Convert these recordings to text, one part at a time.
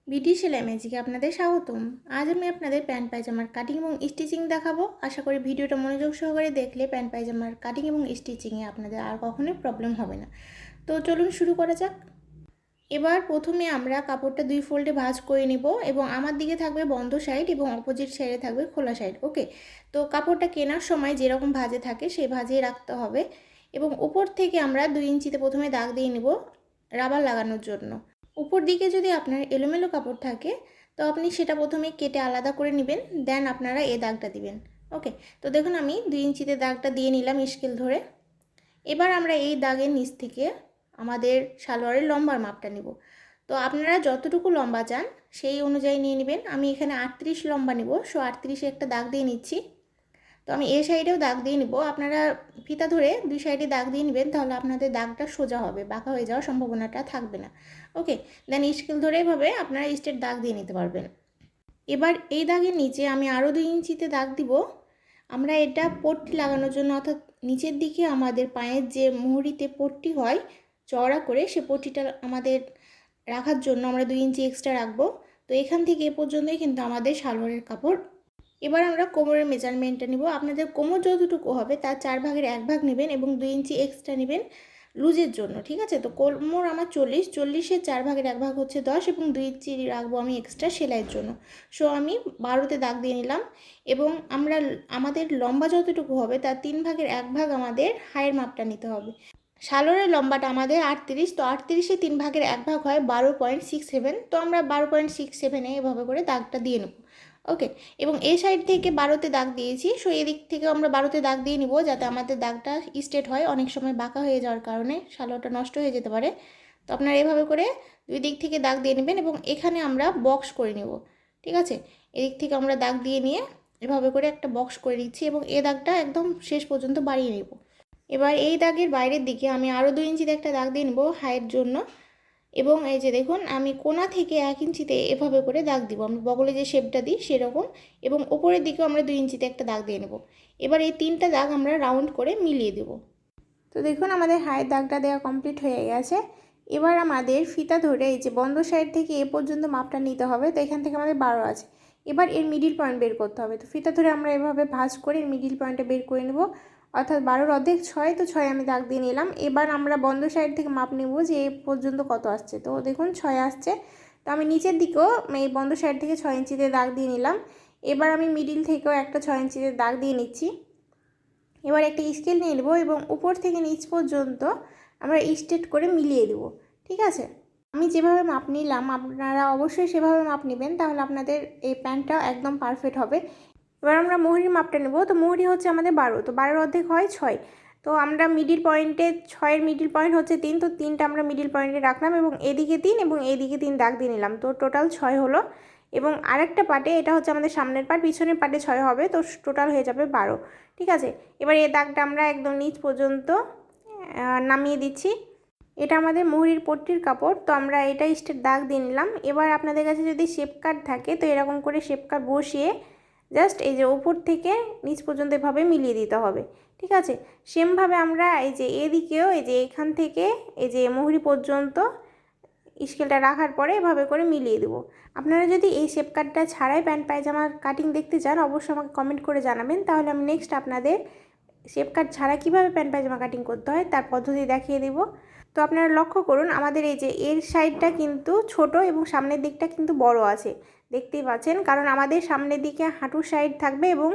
BD সেলাই ম্যাজিকে আপনাদের স্বাগতম। আজ আমি আপনাদের প্যান্ট পায়জামার কাটিং এবং স্টিচিং দেখাবো। আশা করি ভিডিওটা মনোযোগ সহকারে দেখলে প্যান্ট পায়জামার কাটিং এবং স্টিচিংয়ে আপনাদের আর কখনোই প্রবলেম হবে না। তো চলুন শুরু করা যাক। এবার প্রথমে আমরা কাপড়টা 2 ফোল্ডে ভাঁজ করে নেব এবং আমার দিকে থাকবে বন্ধ সাইড এবং অপোজিট সাইডে থাকবে খোলা সাইড। ওকে, তো কাপড়টা কেনার সময় যেরকম ভাঁজে থাকে সেই ভাঁজেই রাখতে হবে এবং উপর থেকে আমরা 2 ইঞ্চিতে প্রথমে দাগ দিয়ে নেব রাবার লাগানোর জন্য। উপর দিকে যদি আপনার এলোমেলো কাপড় থাকে তো আপনি সেটা প্রথমে কেটে আলাদা করে নেবেন, দেন আপনারা এই দাগটা দিবেন। ওকে, তো দেখুন আমি 2 ইঞ্চিতে দাগটা দিয়ে নিলাম স্কেল ধরে। এবার আমরা এই দাগের নিচ থেকে আমাদের সালোয়ারের লম্বার মাপটা নেব। তো আপনারা যতটুকু লম্বা চান সেই অনুযায়ী নিয়ে নেবেন। আমি এখানে 38 লম্বা নেব, সো 38-এ একটা দাগ দিয়ে নিচ্ছি। তো আমি এই সাইডেও দাগ দিয়ে নিব। আপনারা ফিতা ধরে 2 সাইডে দাগ দিয়ে নেবেন, তাহলে আপনাদের দাগটা সোজা হবে, বাঁকা হয়ে যাওয়ার সম্ভাবনাটা থাকবে না। ওকে, দেন স্কেল ধরে এভাবে আপনারা স্ট্রেট দাগ দিয়ে নিতে পারবেন। এবার এই দাগের নিচে আমি আরও 2 ইঞ্চিতে দাগ দিব। আমরা এটা পট্টি লাগানোর জন্য, অর্থাৎ নিচের দিকে আমাদের পায়ের যে মুহুরিতে পট্টি হয় চওড়া করে, সে পট্টিটা আমাদের রাখার জন্য আমরা 2 ইঞ্চি এক্সট্রা রাখবো। তো এখান থেকে এ পর্যন্তই কিন্তু আমাদের সালোয়ারের কাপড়। এবার আমরা কোমরের মেজারমেন্টটা নিব। আপনাদের কোমর যতটুকু হবে তার 4 ভাগের 1 ভাগ নেবেন এবং 2 ইঞ্চি এক্সট্রা নেবেন লুজের জন্য, ঠিক আছে? তো কোমর আমার 40-40-এর 4 ভাগের 1 ভাগ হচ্ছে 10 এবং 2 ইঞ্চি রাখবো আমি এক্সট্রা সেলাইয়ের জন্য। সো আমি 12তে দাগ দিয়ে নিলাম এবং আমাদের লম্বা যতটুকু হবে তার 3 ভাগের 1 ভাগ আমাদের হাইয়ের মাপটা নিতে হবে। সালোয়ারের লম্বাটা আমাদের 38, তো 38-এ 3 ভাগের 1 ভাগ হয় 12.67। তো আমরা 12.67-এ এভাবে করে দাগটা দিয়ে নেব। ওকে, এবং এই সাইড থেকে 12তে দাগ দিয়েছি, সো এদিক থেকে আমরা 12তে দাগ দিয়ে নিব যাতে আমাদের দাগটা স্ট্রেট হয়। অনেক সময় বাঁকা হয়ে যাওয়ার কারণে সালোয়ারটা নষ্ট হয়ে যেতে পারে। তো আপনারা এভাবে করে দুই দিক থেকে দাগ দিয়ে নেবেন এবং এখানে আমরা বক্স করে নেব, ঠিক আছে? এদিক থেকে আমরা দাগ দিয়ে নিয়ে এভাবে করে একটা বক্স করে দিচ্ছি এবং এই দাগটা একদম শেষ পর্যন্ত বাড়িয়ে নেব। এবার এই দাগের বাইরের দিকে আমি আরও 2 ইঞ্চিতে একটা দাগ দিয়ে নেব হাইয়ের জন্য এবং এই যে দেখুন আমি কোণা থেকে 1 ইঞ্চিতে এভাবে করে দাগ দিব, আমরা বগলে যে শেপটা দিই সেরকম, এবং ওপরের দিকেও আমরা 2 ইঞ্চিতে একটা দাগ দিয়ে নেব। এবার এই 3টা দাগ আমরা রাউন্ড করে মিলিয়ে দেব। তো দেখুন আমাদের হাইয়ের দাগটা দেওয়া কমপ্লিট হয়ে গেছে। এবার আমাদের ফিতা ধরে এই যে বন্ধ সাইড থেকে এ পর্যন্ত মাপটা নিতে হবে। তো এখান থেকে আমাদের 12 আছে। এবার এর মিডিল পয়েন্ট বের করতে হবে। তো ফিতা ধরে আমরা এভাবে ভাঁজ করে এর মিডিল পয়েন্টটা বের করে নেব, অর্থাৎ 12-এর অর্ধেক 6, তো 6 আমি দাগ দিয়ে নিলাম। এবার আমরা বন্ধ সাইড থেকে মাপ নেব যে এ পর্যন্ত কত আসছে। তো দেখুন 6 আসছে। তো আমি নিচের দিকেও এই বন্ধ সাইড থেকে 6 ইঞ্চিতে দাগ দিয়ে নিলাম। এবার আমি মিডিল থেকেও একটা 6 ইঞ্চিতে দাগ দিয়ে নিচ্ছি। এবার একটা স্কেল নিয়ে নেব এবং উপর থেকে নিচ পর্যন্ত আমরা স্ট্রেট করে মিলিয়ে দেব, ঠিক আছে? আমি যেভাবে মাপ নিলাম আপনারা অবশ্যই সেভাবে মাপ নেবেন, তাহলে আপনাদের এই প্যান্টটা একদম পারফেক্ট হবে। এবার আমরা মুহুরির মাপটা নেব। তো মুহুরি হচ্ছে আমাদের 12, তো 12-এর অর্ধেক হয় 6। তো আমরা মিডিল পয়েন্টে 6-এর মিডিল পয়েন্ট হচ্ছে 3, তো 3টা আমরা মিডিল পয়েন্টে রাখলাম এবং এদিকে 3 এবং এইদিকে 3 দাগ দিয়ে নিলাম। তো টোটাল 6 হলো। এবং আরেকটা পার্টে, এটা হচ্ছে আমাদের সামনের পার্ট, পিছনের পার্টে 6 হবে, তো টোটাল হয়ে যাবে 12, ঠিক আছে? এবার এই দাগটা আমরা একদম নিচ পর্যন্ত নামিয়ে দিচ্ছি। এটা আমাদের মুহুরির পট্টির কাপড়, তো আমরা এটা স্ট্রেট দাগ দিয়ে নিলাম। এবার আপনাদের কাছে যদি শেপ কাট থাকে তো এরকম করে শেপ কাট বসিয়ে জাস্ট এই যে উপর থেকে নিচ পর্যন্ত এভাবে মিলিয়ে দিতে হবে, ঠিক আছে? সেমভাবে আমরা এই যে এদিকেও এই যে এখান থেকে এই যে মুহুরি পর্যন্ত স্কেলটা রাখার পরে এভাবে করে মিলিয়ে দেবো। আপনারা যদি এই শেপ কাটটা ছাড়াই প্যান্ট পায়জামার কাটিং দেখতে চান অবশ্যই আমাকে কমেন্ট করে জানাবেন, তাহলে আমি নেক্সট আপনাদের শেপ কাট ছাড়া কীভাবে প্যান্ট পায়জামা কাটিং করতে হয় তার পদ্ধতি দেখিয়ে দেব। তো আপনারা লক্ষ্য করুন আমাদের এই যে এর সাইডটা কিন্তু ছোট এবং সামনের দিকটা কিন্তু বড় আছে, দেখতেই পাচ্ছেন, কারণ আমাদের সামনের দিকে হাঁটুর সাইড থাকবে এবং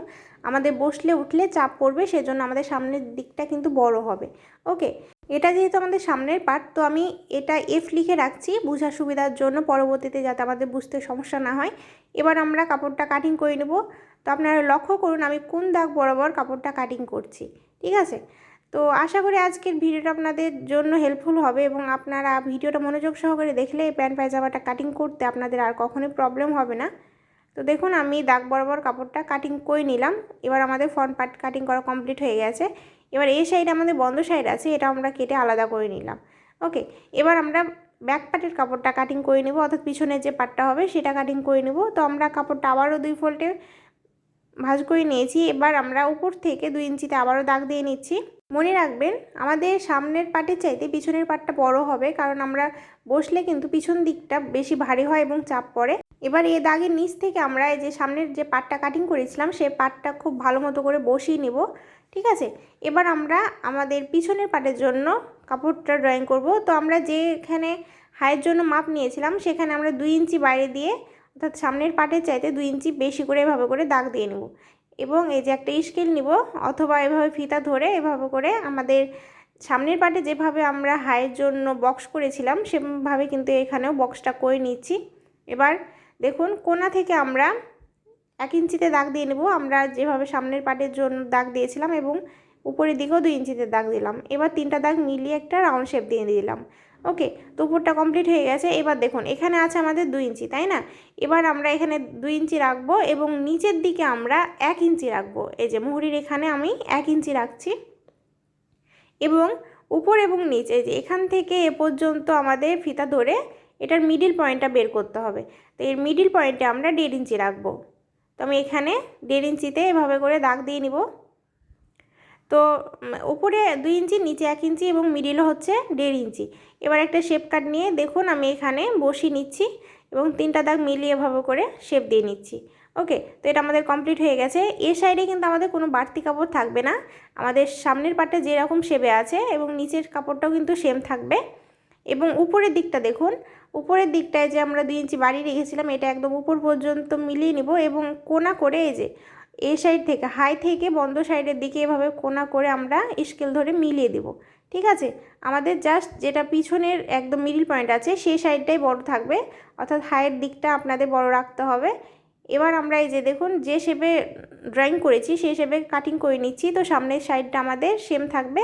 আমাদের বসলে উঠলে চাপ পড়বে, সেজন্য আমাদের সামনের দিকটা কিন্তু বড় হবে। ওকে, এটা যেহেতু আমাদের সামনের পার্ট, তো আমি এটা এফ লিখে রাখছি বোঝার সুবিধার জন্য, পরবর্তীতে যাতে আমাদের বুঝতে সমস্যা না হয়। এবার আমরা কাপড়টা কাটিং করে নেব। তো আপনারা লক্ষ্য করুন আমি কোন দাগ বরাবর কাপড়টা কাটিং করছি, ঠিক আছে? তো আশা করি আজকের ভিডিওটা আপনাদের জন্য হেল্পফুল হবে এবং আপনারা ভিডিওটা মনোযোগ সহকারে দেখলে এই প্যান্ট পায়জামাটা কাটিং করতে আপনাদের আর কখনোই প্রবলেম হবে না। তো দেখুন আমি দাগ বরাবর কাপড়টা কাটিং করে নিলাম। এবার আমাদের ফ্রন্ট পার্ট কাটিং করা কমপ্লিট হয়ে গেছে। এবার এই সাইড আমাদের বন্ধ সাইড আছে, এটা আমরা কেটে আলাদা করে নিলাম। ওকে, এবার আমরা ব্যাক পার্টের কাপড়টা কাটিং করে নেব, অর্থাৎ পিছনের যে পার্টটা হবে সেটা কাটিং করে নেব। তো আমরা কাপড়টা আবারও 2 ফোল্ডে ভাঁজ করে নিয়েছি। এবার আমরা উপর থেকে 2 ইঞ্চিতে আবারও দাগ দিয়ে নিচ্ছি। মনে রাখবেন আমাদের সামনের পাটের চাইতে পিছনের পাটটা বড় হবে, কারণ আমরা বসলে কিন্তু পিছন দিকটা বেশি ভারী হয় এবং চাপ পড়ে। এবার এই দাগের নিচ থেকে আমরা এই যে সামনের যে পাটটা কাটিং করেছিলাম সেই পাটটা খুব ভালো মতো করে বসিয়ে নিব। ঠিক আছে, এবার আমরা আমাদের পিছনের পাটের জন্য কাপড়টা ড্রয়িং করব। তো আমরা যেখানে হাইয়ের জন্য মাপ নিয়েছিলাম সেখানে আমরা 2 ইঞ্চি বাইরে দিয়ে, অর্থাৎ সামনের পাটের চাইতে 2 ইঞ্চি বেশি করে এভাবে করে দাগ দিয়ে নেব। এবং এই যে একটা স্কেল নিব অথবা এভাবে ফিতা ধরে এভাবে করে আমাদের সামনের পাটে যেভাবে আমরা হাইয়ের জন্য বক্স করেছিলাম সেভাবে কিন্তু এখানেও বক্সটা করে নিচ্ছি। এবার দেখুন কোণা থেকে আমরা 1 ইঞ্চিতে দাগ দিয়ে নেব, আমরা যেভাবে সামনের পাটের জন্য দাগ দিয়েছিলাম, এবং উপরের দিকেও 2 ইঞ্চিতে দাগ দিলাম। এবার 3টা দাগ মিলিয়ে একটা রাউন্ড শেপ দিয়ে দিলাম। ওকে, তো উপরটা কমপ্লিট হয়ে গেছে। এবার দেখুন এখানে আছে আমাদের 2 ইঞ্চি, তাই না? এবার আমরা এখানে 2 ইঞ্চি রাখবো এবং নিচের দিকে আমরা 1 ইঞ্চি রাখবো। এই যে মুহুরির এখানে আমি 1 ইঞ্চি রাখছি এবং উপর এবং নিচ এই যে এখান থেকে এ পর্যন্ত আমাদের ফিতা ধরে এটার মিডিল পয়েন্টটা বের করতে হবে। তো এর মিডিল পয়েন্টে আমরা 1.5 ইঞ্চি রাখবো। তো আমি এখানে 1.5 ইঞ্চিতে এভাবে করে দাগ দিয়ে নিব। তো উপরে 2 ইঞ্চি, নিচে 1 ইঞ্চি এবং মিডিলও হচ্ছে 1.5 ইঞ্চি। এবার একটা শেপ কাট নিয়ে দেখুন আমি এখানে বসিয়ে নিচ্ছি এবং 3টা দাগ মিলিয়ে এভাবে করে শেপ দিয়ে নিচ্ছি। ওকে, তো এটা আমাদের কমপ্লিট হয়ে গেছে। এই সাইডে কিন্তু আমাদের কোনো বাড়তি কাপড় থাকবে না, আমাদের সামনের পাটটা যেরকম শেপে আছে এবং নিচের কাপড়টাও কিন্তু সেম থাকবে। এবং উপরের দিকটা দেখুন, উপরের দিকটায় যে আমরা 2 ইঞ্চি বাড়িয়ে রেখেছিলাম এটা একদম উপর পর্যন্ত মিলিয়ে নিব এবং কোণা করে এই যে এই সাইড থেকে হাই থেকে বন্ধ সাইডের দিকে এভাবে কোণা করে আমরা স্কেল ধরে মিলিয়ে দেব। ঠিক আছে, আমাদের জাস্ট যেটা পিছনের একদম মিডিল পয়েন্ট আছে সেই সাইডটাই বড় থাকবে, অর্থাৎ হাইয়ের দিকটা আপনাদের বড় রাখতে হবে। এবার আমরা এই যে দেখুন যে শেপে ড্রয়িং করেছি সেই শেপে কাটিং করে নিচ্ছি। তো সামনের সাইডটা আমাদের সেম থাকবে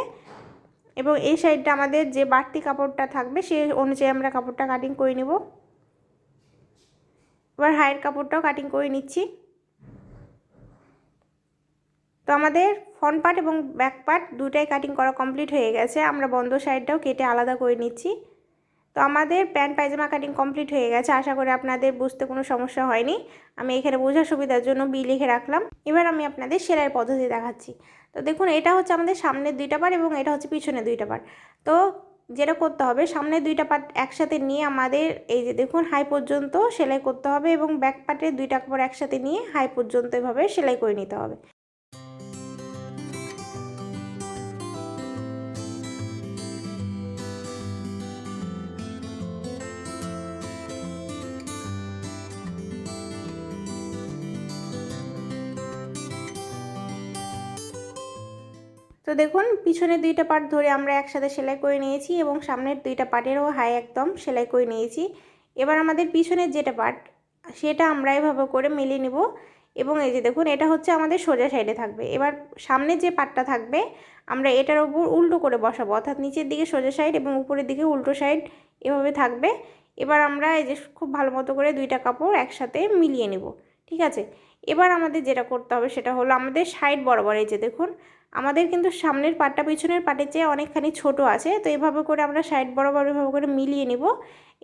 এবং এই সাইডটা আমাদের যে বাড়তি কাপড়টা থাকবে সেই অনুযায়ী আমরা কাপড়টা কাটিং করে নেব। এবার হাইয়ের কাপড়টাও কাটিং করে নিচ্ছি। তো আমাদের ফ্রন্ট পার্ট এবং ব্যাক পার্ট দুটাই কাটিং করা কমপ্লিট হয়ে গেছে। আমরা বন্ধ সাইডটাও কেটে আলাদা করে নিচ্ছি। তো আমাদের প্যান্ট পায়জামা কাটিং কমপ্লিট হয়ে গেছে। আশা করি আপনাদের বুঝতে কোনো সমস্যা হয়নি। আমি এখানে বোঝার সুবিধার জন্য বি লিখে রাখলাম। এবার আমি আপনাদের সেলাইয়ের পদ্ধতি দেখাচ্ছি। তো দেখুন এটা হচ্ছে আমাদের সামনের 2টা পার্ট এবং এটা হচ্ছে পিছনের 2টা পার্ট। তো যেটা করতে হবে সামনের 2টা পার্ট একসাথে নিয়ে আমাদের এই যে দেখুন হাই পর্যন্ত সেলাই করতে হবে এবং ব্যাক পার্টের 2টা কাপড় একসাথে নিয়ে হাই পর্যন্ত এভাবে সেলাই করে নিতে হবে। তো দেখুন পিছনের 2টা পার্ট ধরে আমরা একসাথে সেলাই করে নিয়েছি এবং সামনের 2টা পার্টেরও হাই একদম সেলাই করে নিয়েছি। এবার আমাদের পিছনের যেটা পার্ট সেটা আমরা এভাবে করে মিলিয়ে নিব এবং এই যে দেখুন এটা হচ্ছে আমাদের সোজা সাইডে থাকবে। এবার সামনের যে পার্টটা থাকবে আমরা এটার উপর উল্টো করে বসাবো, অর্থাৎ নিচের দিকে সোজা সাইড এবং উপরের দিকে উল্টো সাইড এভাবে থাকবে। এবার আমরা এই যে খুব ভালো মতো করে 2টা কাপড় একসাথে মিলিয়ে নেব। ঠিক আছে, এবার আমাদের যেটা করতে হবে সেটা হলো আমাদের সাইড বরাবর এই যে দেখুন আমাদের কিন্তু সামনের পাটটা পিছনের পাটের চেয়ে অনেকখানি ছোট আছে। তো এভাবে করে আমরা সাইড বরাবর এভাবে করে মিলিয়ে নেব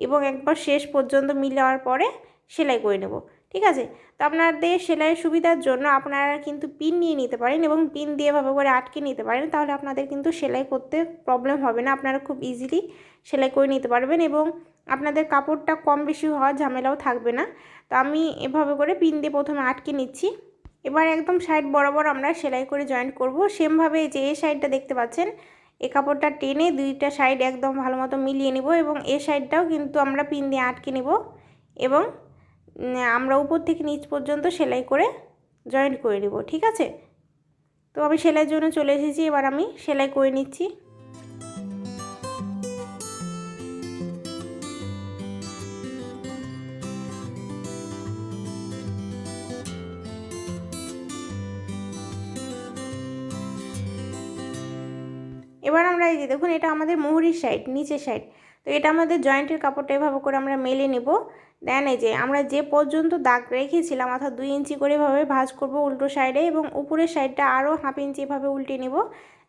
এবং একবার শেষ পর্যন্ত মিলাওয়ার পরে সেলাই করে নেব। ঠিক আছে, তো আপনাদের সেলাইয়ের সুবিধার জন্য আপনারা কিন্তু পিন নিয়ে নিতে পারেন এবং পিন দিয়ে এভাবে করে আটকে নিতে পারেন, তাহলে আপনাদের কিন্তু সেলাই করতে প্রবলেম হবে না, আপনারা খুব ইজিলি সেলাই করে নিতে পারবেন এবং আপনাদের কাপড়টা কম বেশি হওয়ার ঝামেলাও থাকবে না। তো আমি এভাবে করে পিন দিয়ে প্রথমে আটকে নিচ্ছি। এবার একদম সাইড বরাবর আমরা সেলাই করে জয়েন্ট করব। সেমভাবে যে এই সাইডটা দেখতে পাচ্ছেন এই কাপড়টা টেনে 2টা সাইড একদম ভালো মতো মিলিয়ে নিব এবং এই সাইডটাও কিন্তু আমরা পিন দিয়ে আটকে নিব এবং আমরা উপর থেকে নিচ পর্যন্ত সেলাই করে জয়েন্ট করে নিব। ঠিক আছে, তো আমি সেলাইয়ের জন্য চলে এসেছি, এবার আমি সেলাই করে নিচ্ছি। এবার আমরা এই যে দেখুন এটা আমাদের মুহুরির সাইড, নিচের সাইড। তো এটা আমাদের জয়েন্টের কাপড়টা এভাবে করে আমরা মেলে নেব। দেন এই যে আমরা যে পর্যন্ত দাগ রেখেছিলাম অর্থাৎ 2 ইঞ্চি করে এভাবে ভাঁজ করব উল্টো সাইডে এবং উপরের সাইডটা আরও হাফ ইঞ্চি এভাবে উল্টে নেব।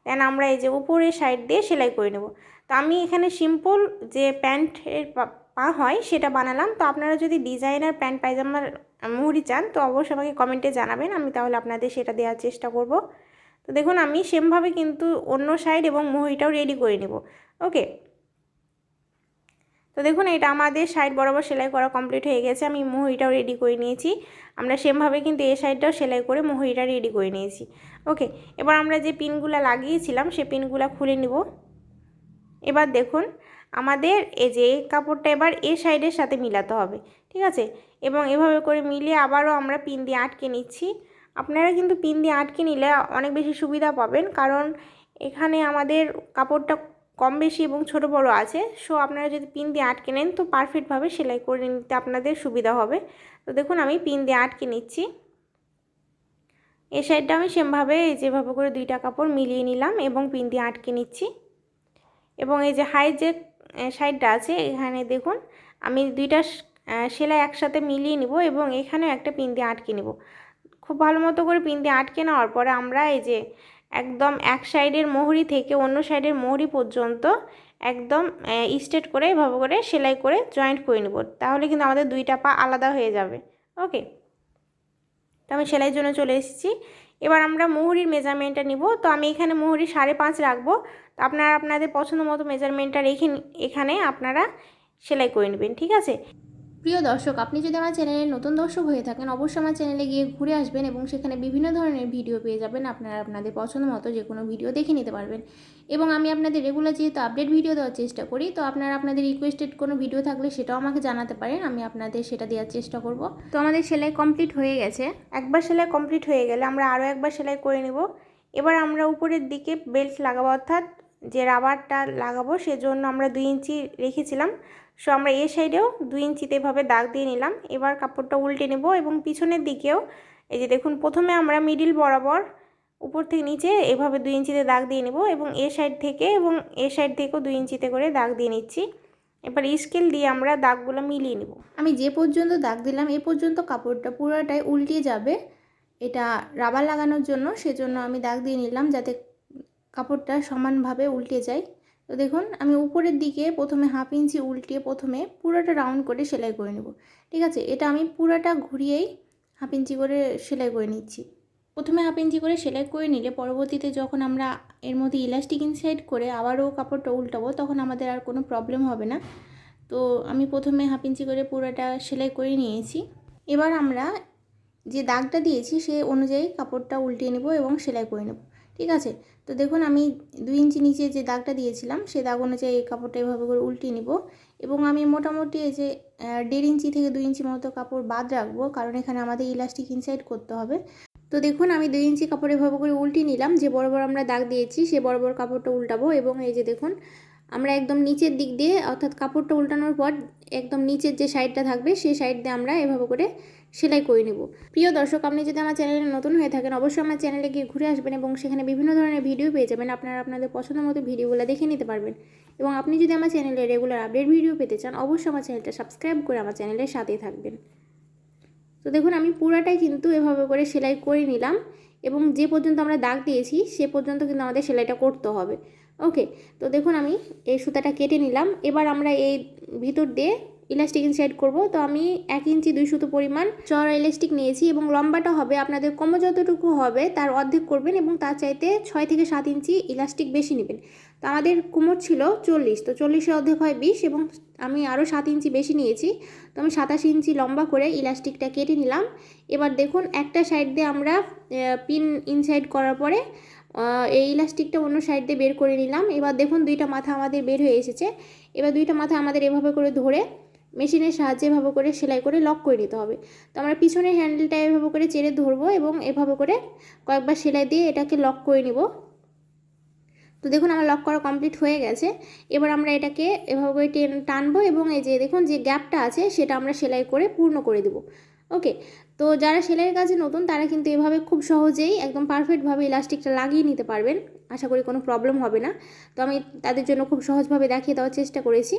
দেন আমরা এই যে উপরের সাইড দিয়ে সেলাই করে নেব। তো আমি এখানে সিম্পল যে প্যান্টের পা হয় সেটা বানালাম। তো আপনারা যদি ডিজাইনার প্যান্ট পায়জামার মুহুরি চান তো অবশ্যই আমাকে কমেন্টে জানাবেন, আমি তাহলে আপনাদের সেটা দেওয়ার চেষ্টা করব। তো দেখুন আমি সেমভাবে কিন্তু অন্য সাইড এবং মুহুরিটাও রেডি করে নেব। ওকে, তো দেখুন এটা আমাদের সাইড বরাবর সেলাই করা কমপ্লিট হয়ে গেছে। আমি মুহুরিটাও রেডি করে নিয়েছি। আমরা সেমভাবে কিন্তু এই সাইডটাও সেলাই করে মুহুরিটা রেডি করে নিয়েছি। ওকে, এবার আমরা যে পিনগুলো লাগিয়েছিলাম সেই পিনগুলো খুলে নিব। এবার দেখুন আমাদের এই যে কাপড়টা এবার এই সাইডের সাথে মিলাতে হবে, ঠিক আছে। এবং এভাবে করে মিলিয়ে আবারও আমরা পিন দিয়ে আটকে নিচ্ছি। আপনারা কিন্তু পিন দিয়ে আটকে নিলে অনেক বেশি সুবিধা পাবেন, কারণ এখানে আমাদের কাপড়টা কম বেশি এবং ছোট বড় আছে। সো আপনারা যদি পিন দিয়ে আটকে নেন তো পারফেক্টভাবে সেলাই করে নিতে আপনাদের সুবিধা হবে। তো দেখুন আমি পিন দিয়ে আটকে নিচ্ছি। এই সাইডটা আমি সেমভাবে যেভাবে করে দুইটা কাপড় মিলিয়ে নিলাম এবং পিন দিয়ে আটকে নিচ্ছি। এবং এই যে হাই যে সাইডটা আছে এখানে দেখুন আমি দুইটা সেলাই একসাথে মিলিয়ে নিব এবং এখানেও একটা পিন দিয়ে আটকে নিব। খুব ভালো মতো করে পিন দিয়ে আটকে নেওয়ার পরে আমরা এই যে একদম এক সাইডের মোহরি থেকে অন্য সাইডের মোহরি পর্যন্ত একদম স্ট্রেট করে এভাবে করে সেলাই করে জয়েন্ট করে নেব, তাহলে কিন্তু আমাদের দুইটা পা আলাদা হয়ে যাবে। ওকে, তো আমি সেলাইয়ের জন্য চলে এসেছি। এবার আমরা মুহুরির মেজারমেন্টটা নিব। তো আমি এখানে মুহুরি 5.5 রাখবো। তো আপনারা আপনাদের পছন্দ মতো মেজারমেন্টটা রেখে এখানে আপনারা সেলাই করে নেবেন, ঠিক আছে। প্রিয় দর্শক, আপনি যদি আমার চ্যানেলের নতুন দর্শক হয়ে থাকেন অবশ্যই আমার চ্যানেলে গিয়ে ঘুরে আসবেন এবং সেখানে বিভিন্ন ধরনের ভিডিও পেয়ে যাবেন। আপনারা আপনাদের পছন্দ মতো যে কোনো ভিডিও দেখে নিতে পারবেন। এবং আমি আপনাদের রেগুলার যেহেতু আপডেট ভিডিও দেওয়ার চেষ্টা করি, তো আপনারা আপনাদের রিকোয়েস্টেড কোনো ভিডিও থাকলে সেটাও আমাকে জানাতে পারেন, আমি আপনাদের সেটা দেওয়ার চেষ্টা করব। তো আমাদের সেলাই কমপ্লিট হয়ে গেছে। একবার সেলাই কমপ্লিট হয়ে গেলে আমরা আরও একবার সেলাই করে নেব। এবার আমরা উপরের দিকে বেল্ট লাগাবো, অর্থাৎ যে রাবারটা লাগাবো সেজন্য আমরা 2 ইঞ্চি রেখেছিলাম। সো আমরা এই সাইডেও 2 ইঞ্চিতে এভাবে দাগ দিয়ে নিলাম। এবার কাপড়টা উল্টে নেব এবং পিছনের দিকেও এই যে দেখুন প্রথমে আমরা মিডিল বরাবর উপর থেকে নিচে এভাবে 2 ইঞ্চিতে দাগ দিয়ে নেব এবং এ সাইড থেকে এবং এ সাইড থেকেও 2 ইঞ্চিতে করে দাগ দিয়ে নিচ্ছি। এবার স্কেল দিয়ে আমরা দাগগুলো মিলিয়ে নেব। আমি যে পর্যন্ত দাগ দিলাম এ পর্যন্ত কাপড়টা পুরোটাই উল্টিয়ে যাবে, এটা রাবার লাগানোর জন্য, সেজন্য আমি দাগ দিয়ে নিলাম যাতে কাপড়টা সমানভাবে উল্টে যায়। তো দেখুন আমি উপরের দিকে প্রথমে 1/2 ইঞ্চি উল্টিয়ে প্রথমে পুরোটা রাউন্ড করে সেলাই করে নেব, ঠিক আছে। এটা আমি পুরোটা ঘুরিয়েই 1/2 ইঞ্চি করে সেলাই করে নিচ্ছি। প্রথমে 1/2 ইঞ্চি করে সেলাই করে নিলে পরবর্তীতে যখন আমরা এর মধ্যে ইলাস্টিক ইনসাইড করে আবারও কাপড়টা উল্টাবো তখন আমাদের আর কোনো প্রবলেম হবে না। তো আমি প্রথমে 1/2 ইঞ্চি করে পুরোটা সেলাই করে নিয়েছি। এবার আমরা যে দাগটা দিয়েছি সেই অনুযায়ী কাপড়টা উল্টিয়ে নেব এবং সেলাই করে নেব, ঠিক আছে। তো দেখুন আমি 2 ইঞ্চি নিচে যে দাগটা দিয়েছিলাম সেই দাগ অনুযায়ী এই কাপড়টা এভাবে করে উল্টিয়ে নিব এবং আমি মোটামুটি এই যে 1.5 ইঞ্চি থেকে 2 ইঞ্চি মতো কাপড় বাদ রাখবো, কারণ এখানে আমাদের ইলাস্টিক ইনসাইড করতে হবে। তো দেখুন আমি 2 ইঞ্চি কাপড় এভাবে করে উল্টিয়ে নিলাম, যে বরাবর আমরা দাগ দিয়েছি সে বরাবর কাপড়টা উল্টাবো এবং এই যে দেখুন আমরা একদম নিচের দিক দিয়ে অর্থাৎ কাপড়টা উল্টানোর পর একদম নিচের যে সাইডটা থাকবে সেই সাইড দিয়ে আমরা এভাবে করে সেলাই করে নেব। প্রিয় দর্শক, আপনি যদি আমার চ্যানেলে নতুন হয়ে থাকেন অবশ্যই আমার চ্যানেলে গিয়ে ঘুরে আসবেন এবং সেখানে বিভিন্ন ধরনের ভিডিও পেয়ে যাবেন। আপনারা আপনাদের পছন্দ মতো ভিডিওগুলো দেখে নিতে পারবেন। এবং আপনি যদি আমার চ্যানেলে রেগুলার আপডেট ভিডিও পেতে চান অবশ্যই আমার চ্যানেলটা সাবস্ক্রাইব করে আমার চ্যানেলের সাথেই থাকবেন। তো দেখুন আমি পুরাটাই কিন্তু এভাবে করে সেলাই করে নিলাম এবং যে পর্যন্ত আমরা দাগ দিয়েছি সে পর্যন্ত কিন্তু আমাদের সেলাইটা করতে হবে। ওকে, তো দেখুন আমি এই সুতাটা কেটে নিলাম। এবার আমরা এই ভিতর দিয়ে ইলাস্টিক ইনসাইড করব। তো আমি 1 ইঞ্চি 2 সুতো পরিমাণ চওড়া ইলাস্টিক নিয়েছি এবং লম্বাটা হবে আপনাদের কোমর যতটুকু হবে তার অর্ধেক করবেন এবং তার চাইতে 6 থেকে 7 ইঞ্চি ইলাস্টিক বেশি নেবেন। তো আমাদের কোমর ছিল 40, তো 40-এর অর্ধেক হয় 20 এবং আমি আরও 7 ইঞ্চি বেশি নিয়েছি। তো আমি 27 ইঞ্চি লম্বা করে ইলাস্টিকটা কেটে নিলাম। এবার দেখুন একটা সাইড দিয়ে আমরা পিন ইনসাইড করার পরে এই ইলাস্টিকটা অন্য সাইড দিয়ে বের করে নিলাম। এবার দেখুন দুইটা মাথা আমাদের বের হয়ে এসেছে। এবার দুইটা মাথা আমাদের এভাবে করে ধরে মেশিনের সাহায্যে এভাবে করে সেলাই করে লক করে নিতে হবে। তো আমরা পিছনের হ্যান্ডেলটা এভাবে করে চেড়ে ধরবো এবং এভাবে করে কয়েকবার সেলাই দিয়ে এটাকে লক করে নিব। তো দেখুন আমার লক করা কমপ্লিট হয়ে গেছে। এবার আমরা এটাকে এভাবে করে টানবো এবং এই যে দেখুন যে গ্যাপটা আছে সেটা আমরা সেলাই করে পূর্ণ করে দেব। ওকে, তো যারা সেলাইয়ের কাজে নতুন তারা কিন্তু এভাবে খুব সহজেই একদম পারফেক্টভাবে ইলাস্টিকটা লাগিয়ে নিতে পারবেন, আশা করি কোনো প্রবলেম হবে না। তো আমি তাদের জন্য খুব সহজভাবে দেখিয়ে দেওয়ার চেষ্টা করেছি।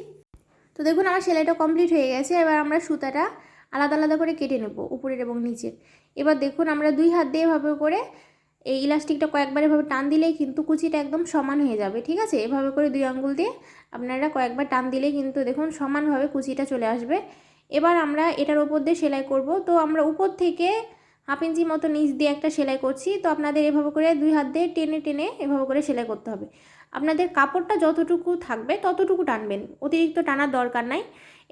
তো দেখুন আমার সেলাইটা কমপ্লিট হয়ে গেছে। এবার আমরা সুতাটা আলাদা আলাদা করে কেটে নেব উপরের এবং নিচের। এবার দেখুন আমরা 2 হাত দিয়ে এভাবে করে এই ইলাস্টিকটা কয়েকবার এভাবে টান দিলেই কিন্তু কুচিটা একদম সমান হয়ে যাবে, ঠিক আছে। এভাবে করে 2 আঙ্গুল দিয়ে আপনারা কয়েকবার টান দিলেই কিন্তু দেখুন সমানভাবে কুচিটা চলে আসবে। এবার আমরা এটার উপর দিয়ে সেলাই করব। তো আমরা উপর থেকে 1/2 ইঞ্চি মতো নিচ দিয়ে একটা সেলাই করছি। তো আপনাদের এভাবে করে 2 হাত দিয়ে টেনে টেনে এভাবে করে সেলাই করতে হবে। আপনাদের কাপড়টা যতটুকু থাকবে ততটুকু টানবেন, অতিরিক্ত টানার দরকার নাই।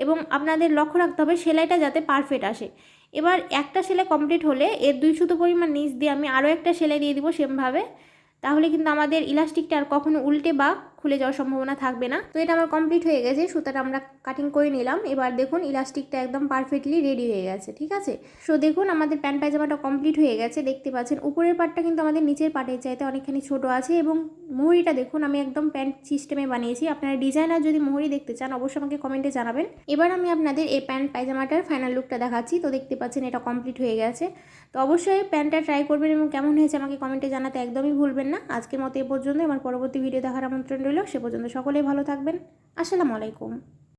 এবং আপনাদের লক্ষ্য রাখতে হবে সেলাইটা যাতে পারফেক্ট আসে। এবার একটা সেলাই কমপ্লিট হলে এর 2 সুতো পরিমাণ নিচ দিয়ে আমি আরও একটা সেলাই দিয়ে দিব সেমভাবে। তাহলে কিন্তু আমাদের ইলাস্টিকটা আর কখনো উল্টে বা খুলে যাওয়ার সম্ভাবনা থাকবে না। তো এটা আমার কমপ্লিট হয়ে গেছে, সুতাটা আমরা কাটিং করে নিলাম। এবার দেখুন ইলাস্টিকটা একদম পারফেক্টলি রেডি হয়ে গেছে, ঠিক আছে। সো দেখুন আমাদের প্যান্ট পায়জামাটা কমপ্লিট হয়ে গেছে। দেখতে পাচ্ছেন উপরের পার্টটা কিন্তু আমাদের নিচের পার্টের চাইতে অনেকখানি ছোট আছে এবং মুহুরিটা দেখুন আমি একদম প্যান্ট সিস্টেমে বানিয়েছি। আপনারা ডিজাইনার যদি মুহুরি দেখতে চান অবশ্যই আমাকে কমেন্টে জানাবেন। এবার আমি আপনাদের এই প্যান্ট পায়জামাটার ফাইনাল লুকটা দেখাচ্ছি। তো দেখতে পাচ্ছেন এটা কমপ্লিট হয়ে গেছে। তো অবশ্যই প্যান্টটা ট্রাই করবেন এবং কেমন হয়েছে আমাকে কমেন্টে জানাতে একদমই ভুলবেন না। আজকের মতো এ পর্যন্ত, আমার পরবর্তী ভিডিও দেখার আমন্ত্রণ রইল। সে পর্যন্ত সকলেই ভালো থাকবেন। আসসালামু আলাইকুম।